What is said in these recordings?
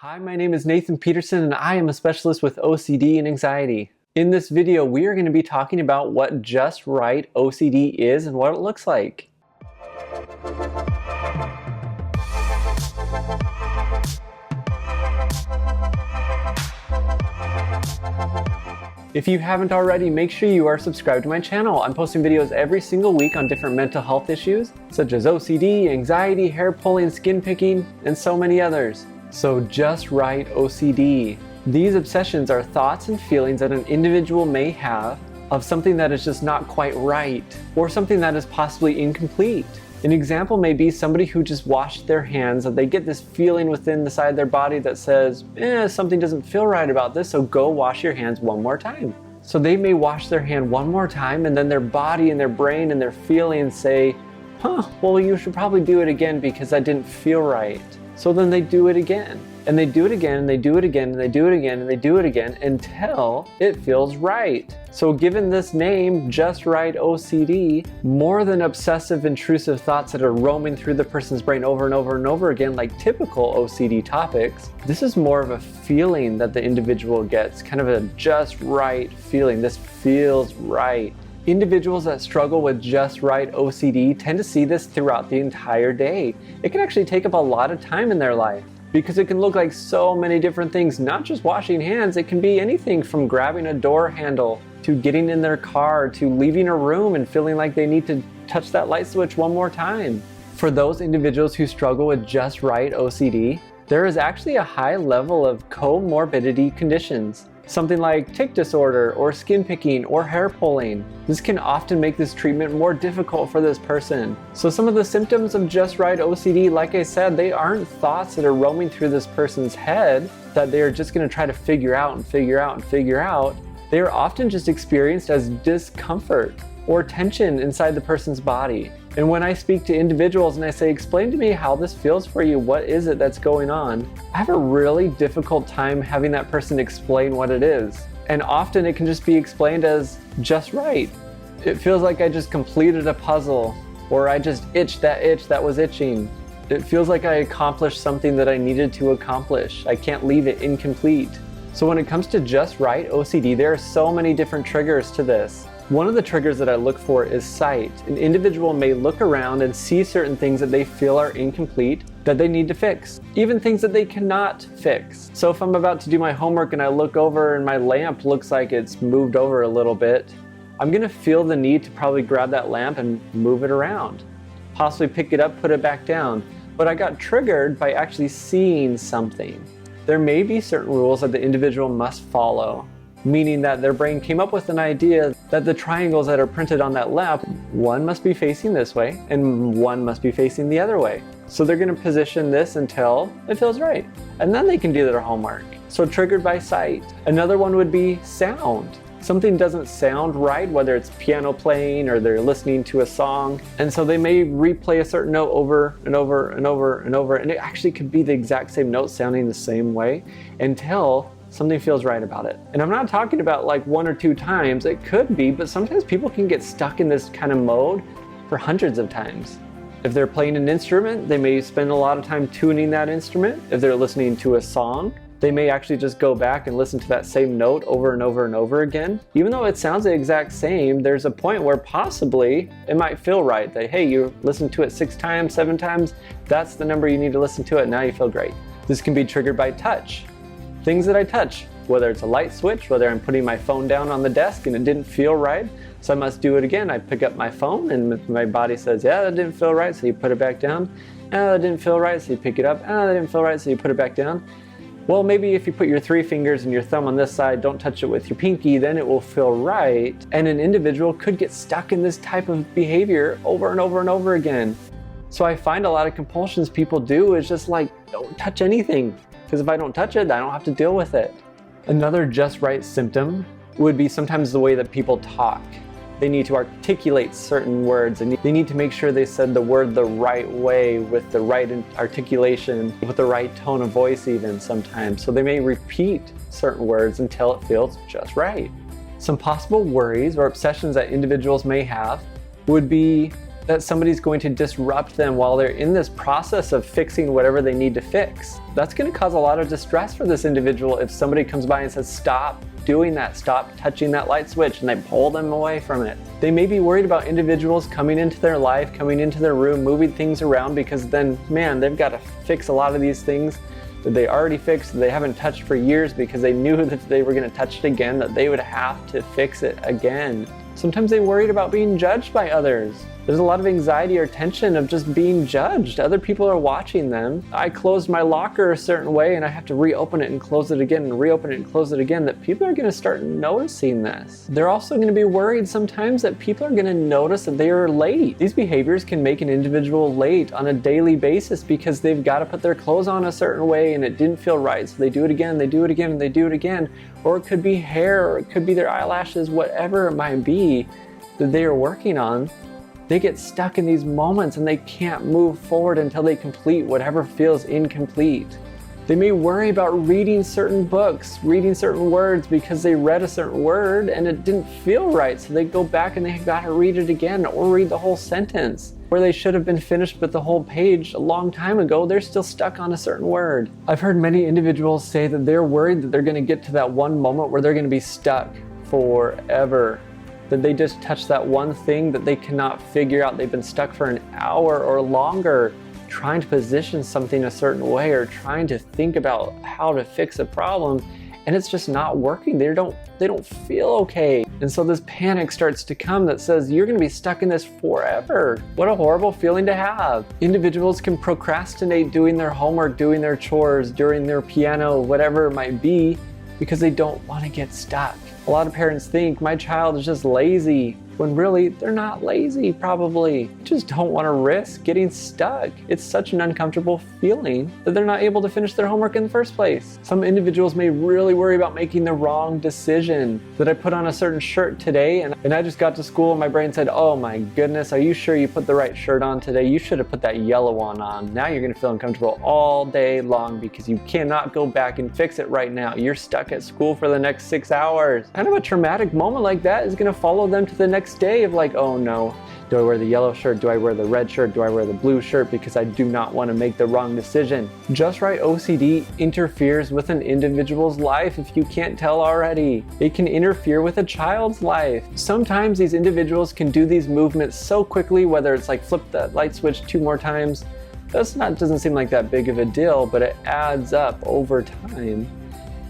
Hi, my name is Nathan Peterson and I am a specialist with OCD and anxiety. In this video, we are going to be talking about what Just Right OCD is and what it looks like. If you haven't already, make sure you are subscribed to my channel. I'm posting videos every single week on different mental health issues, such as OCD, anxiety, hair pulling, skin picking, and so many others. So Just Right OCD. These obsessions are thoughts and feelings that an individual may have of something that is just not quite right, or something that is possibly incomplete. An example may be somebody who just washed their hands and they get this feeling within the side of their body that says, something doesn't feel right about this, so go wash your hands one more time. So they may wash their hand one more time and then their body and their brain and their feelings say, well, you should probably do it again because that didn't feel right. So then they do it again, and they do it again, and they do it again, and they do it again, and they do it again until it feels right. So given this name, Just Right OCD, more than obsessive intrusive thoughts that are roaming through the person's brain over and over and over again like typical OCD topics, this is more of a feeling that the individual gets, kind of a just right feeling. This feels right. Individuals that struggle with Just Right OCD tend to see this throughout the entire day. It can actually take up a lot of time in their life because it can look like so many different things, not just washing hands. It can be anything from grabbing a door handle to getting in their car to leaving a room and feeling like they need to touch that light switch one more time. For those individuals who struggle with Just Right OCD, there is actually a high level of comorbidity conditions. Something like tic disorder or skin picking or hair pulling. This can often make this treatment more difficult for this person. So some of the symptoms of Just Right OCD, like I said, they aren't thoughts that are roaming through this person's head that they are just going to try to figure out and figure out and figure out. They are often just experienced as discomfort or tension inside the person's body. And when I speak to individuals and I say, explain to me how this feels for you, what is it that's going on? I have a really difficult time having that person explain what it is. And often it can just be explained as just right. It feels like I just completed a puzzle, or I just itched that itch that was itching. It feels like I accomplished something that I needed to accomplish. I can't leave it incomplete. So when it comes to Just Right OCD, there are so many different triggers to this. One of the triggers that I look for is sight. An individual may look around and see certain things that they feel are incomplete that they need to fix, even things that they cannot fix. So if I'm about to do my homework and I look over and my lamp looks like it's moved over a little bit, I'm gonna feel the need to probably grab that lamp and move it around, possibly pick it up, put it back down. But I got triggered by actually seeing something. There may be certain rules that the individual must follow, meaning that their brain came up with an idea that the triangles that are printed on that lamp, one must be facing this way and one must be facing the other way. So they're going to position this until it feels right. And then they can do their homework. So triggered by sight. Another one would be sound. Something doesn't sound right, whether it's piano playing or they're listening to a song. And so they may replay a certain note over and over and over and over. And it actually could be the exact same note sounding the same way until something feels right about it. And I'm not talking about like one or two times. It could be, but sometimes people can get stuck in this kind of mode for hundreds of times. If they're playing an instrument, they may spend a lot of time tuning that instrument. If they're listening to a song, they may actually just go back and listen to that same note over and over and over again. Even though it sounds the exact same, there's a point where possibly it might feel right that, hey, you listened to it 6 times, 7 times, that's the number you need to listen to it, now you feel great. This can be triggered by touch. Things that I touch, whether it's a light switch, whether I'm putting my phone down on the desk and it didn't feel right, so I must do it again. I pick up my phone and my body says, yeah, that didn't feel right, so you put it back down. That didn't feel right, so you pick it up. That didn't feel right, so you put it back down. Well, maybe if you put your 3 fingers and your thumb on this side, don't touch it with your pinky, then it will feel right. And an individual could get stuck in this type of behavior over and over and over again. So I find a lot of compulsions people do is just like, don't touch anything. Because if I don't touch it, I don't have to deal with it. Another Just Right symptom would be sometimes the way that people talk. They need to articulate certain words and they need to make sure they said the word the right way with the right articulation, with the right tone of voice even sometimes. So they may repeat certain words until it feels just right. Some possible worries or obsessions that individuals may have would be that somebody's going to disrupt them while they're in this process of fixing whatever they need to fix. That's going to cause a lot of distress for this individual if somebody comes by and says, stop doing that, stop touching that light switch, and they pull them away from it. They may be worried about individuals coming into their life, coming into their room, moving things around, because then, man, they've got to fix a lot of these things that they already fixed, that they haven't touched for years, because they knew that if they were going to touch it again, that they would have to fix it again. Sometimes they worried about being judged by others. There's a lot of anxiety or tension of just being judged. Other people are watching them. I closed my locker a certain way and I have to reopen it and close it again and reopen it and close it again, that people are going to start noticing this. They're also going to be worried sometimes that people are going to notice that they are late. These behaviors can make an individual late on a daily basis because they've got to put their clothes on a certain way and it didn't feel right. So they do it again, they do it again, and they do it again. Or it could be hair, or it could be their eyelashes, whatever it might be that they are working on. They get stuck in these moments and they can't move forward until they complete whatever feels incomplete. They may worry about reading certain books, reading certain words because they read a certain word and it didn't feel right. So they go back and they got to read it again or read the whole sentence. Where they should have been finished with the whole page a long time ago, they're still stuck on a certain word. I've heard many individuals say that they're worried that they're going to get to that one moment where they're going to be stuck forever. That they just touch that one thing that they cannot figure out. They've been stuck for an hour or longer trying to position something a certain way or trying to think about how to fix a problem, and it's just not working. They don't feel okay. And so this panic starts to come that says you're going to be stuck in this forever. What a horrible feeling to have. Individuals can procrastinate doing their homework, doing their chores, doing their piano, whatever it might be, because they don't want to get stuck. A lot of parents think my child is just lazy, when really they're not lazy probably. Just don't want to risk getting stuck. It's such an uncomfortable feeling that they're not able to finish their homework in the first place. Some individuals may really worry about making the wrong decision. That I put on a certain shirt today and I just got to school and my brain said, oh my goodness, are you sure you put the right shirt on today? You should have put that yellow one on. Now you're going to feel uncomfortable all day long because you cannot go back and fix it right now. You're stuck at school for the next 6 hours. Kind of a traumatic moment like that is going to follow them to the next day of like, oh no, do I wear the yellow shirt? Do I wear the red shirt? Do I wear the blue shirt? Because I do not want to make the wrong decision. Just Right OCD interferes with an individual's life if you can't tell already. It can interfere with a child's life. Sometimes these individuals can do these movements so quickly, whether it's like flip that light switch 2 more times. Doesn't seem like that big of a deal, but it adds up over time.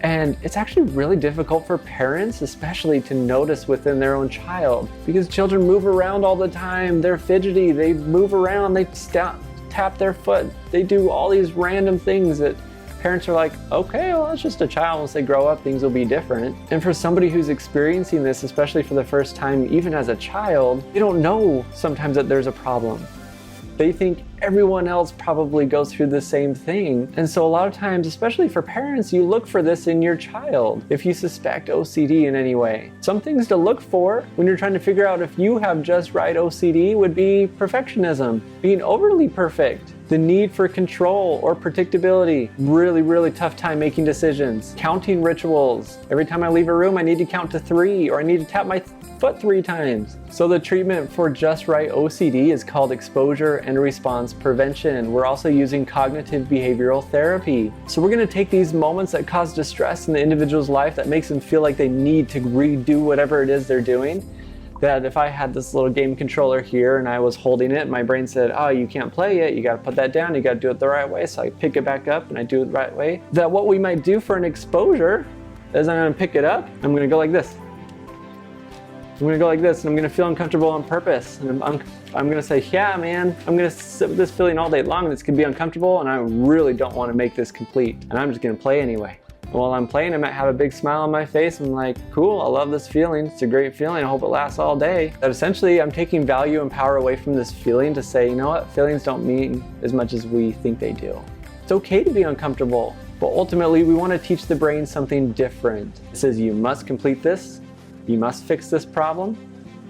And it's actually really difficult for parents, especially, to notice within their own child, because children move around all the time. They're fidgety, they move around, they tap their foot, they do all these random things that parents are like, okay, well, it's just a child. Once they grow up, things will be different. And for somebody who's experiencing this, especially for the first time, even as a child, they don't know sometimes that there's a problem. They think everyone else probably goes through the same thing. And so a lot of times, especially for parents, you look for this in your child if you suspect OCD in any way. Some things to look for when you're trying to figure out if you have just right OCD would be perfectionism, being overly perfect, the need for control or predictability, really tough time making decisions, counting rituals. Every time I leave a room, I need to count to 3, or I need to tap my foot 3 times. So the treatment for Just Right OCD is called exposure and response prevention. We're also using cognitive behavioral therapy. So we're going to take these moments that cause distress in the individual's life that makes them feel like they need to redo whatever it is they're doing. That if I had this little game controller here and I was holding it, my brain said, oh, you can't play it, you got to put that down, you got to do it the right way. So I pick it back up and I do it the right way. That what we might do for an exposure is I'm going to pick it up, I'm going to go like this. I'm going to go like this, and I'm going to feel uncomfortable on purpose. And I'm going to say, yeah, man, I'm going to sit with this feeling all day long. This could be uncomfortable, and I really don't want to make this complete. And I'm just going to play anyway. And while I'm playing, I might have a big smile on my face. I'm like, cool, I love this feeling. It's a great feeling. I hope it lasts all day. That essentially, I'm taking value and power away from this feeling to say, you know what? Feelings don't mean as much as we think they do. It's okay to be uncomfortable, but ultimately, we want to teach the brain something different. It says you must complete this. You must fix this problem.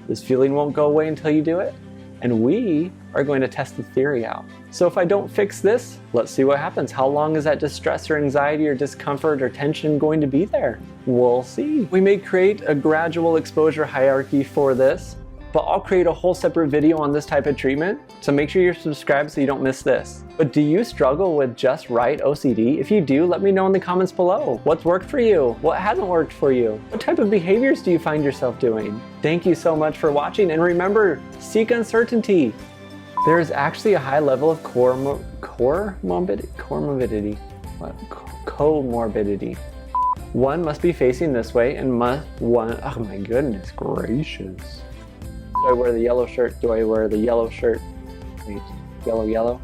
This feeling won't go away until you do it. And we are going to test the theory out. So if I don't fix this, let's see what happens. How long is that distress or anxiety or discomfort or tension going to be there? We'll see. We may create a gradual exposure hierarchy for this. but I'll create a whole separate video on this type of treatment, so make sure you're subscribed so you don't miss this. But do you struggle with Just Right OCD? If you do, let me know in the comments below. What's worked for you? What hasn't worked for you? What type of behaviors do you find yourself doing? Thank you so much for watching, and remember, seek uncertainty. There is actually a high level of comorbidity. One must be facing this way and oh my goodness gracious. Do I wear the yellow shirt? Do I wear the yellow shirt? Wait, yellow?